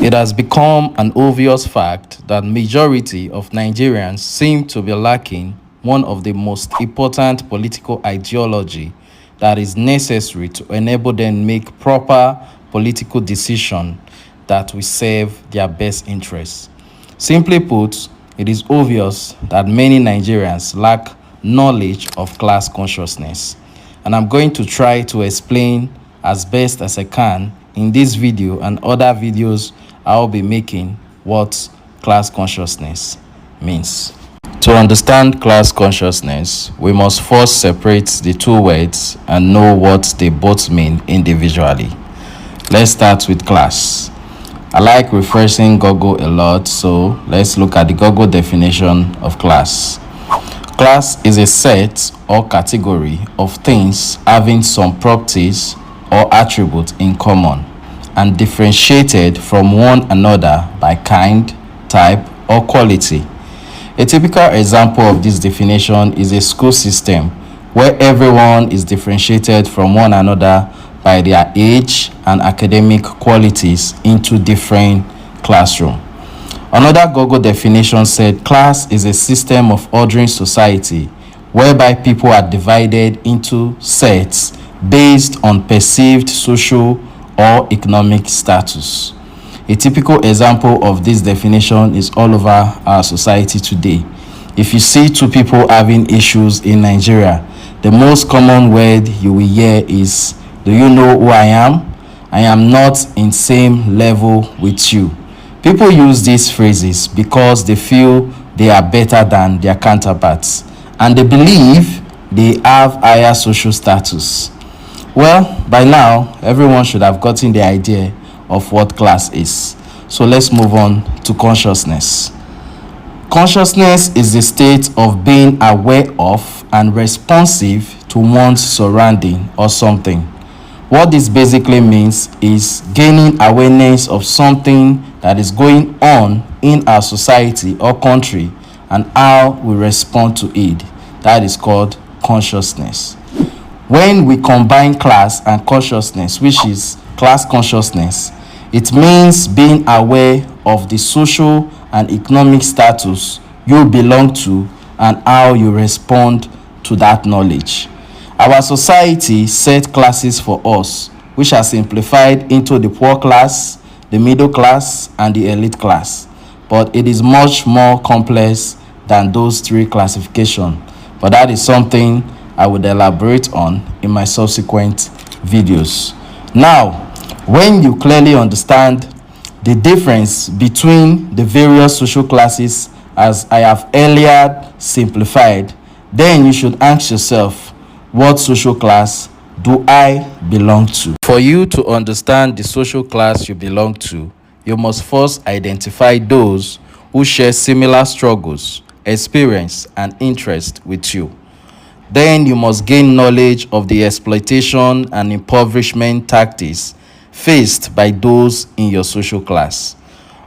It has become an obvious fact that majority of Nigerians seem to be lacking one of the most important political ideology that is necessary to enable them make proper political decision that will serve their best interests. Simply put, it is obvious that many Nigerians lack knowledge of class consciousness, and I'm going to try to explain as best as I can in this video and other videos I'll be making what class consciousness means. To understand class consciousness, we must first separate the two words and know what they both mean individually. Let's start with class. I like referencing Google a lot, so let's look at the Google definition of class. Class is a set or category of things having some properties or attributes in common and differentiated from one another by kind, type, or quality. A typical example of this definition is a school system where everyone is differentiated from one another by their age and academic qualities into different classrooms. Another Google definition said class is a system of ordering society whereby people are divided into sets based on perceived social or economic status. A typical example of this definition is all over our society today. If you see two people having issues in Nigeria, the most common word you will hear is, "Do you know who I am? I am not in same level with you." People use these phrases because they feel they are better than their counterparts and they believe they have higher social status. Well, by now, everyone should have gotten the idea of what class is. So let's move on to consciousness. Consciousness is the state of being aware of and responsive to one's surrounding or something. What this basically means is gaining awareness of something that is going on in our society or country and how we respond to it. That is called consciousness. When we combine class and consciousness, which is class consciousness, it means being aware of the social and economic status you belong to and how you respond to that knowledge. Our society set classes for us, which are simplified into the poor class, the middle class, and the elite class. But it is much more complex than those three classifications. But that is something I would elaborate on in my subsequent videos. Now, when you clearly understand the difference between the various social classes as I have earlier simplified, then you should ask yourself, what social class do I belong to? For you to understand the social class you belong to, you must first identify those who share similar struggles, experience, and interest with you. Then you must gain knowledge of the exploitation and impoverishment tactics faced by those in your social class.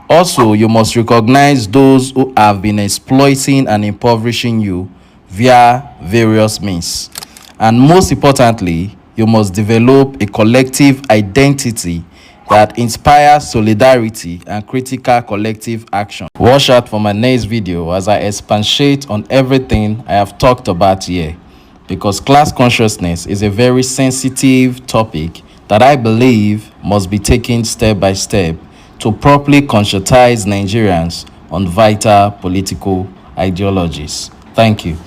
Also, you must recognize those who have been exploiting and impoverishing you via various means. And most importantly, you must develop a collective identity that inspires solidarity and critical collective action. Watch out for my next video as I expatiate on everything I have talked about here, because class consciousness is a very sensitive topic that I believe must be taken step by step to properly conscientize Nigerians on vital political ideologies. Thank you.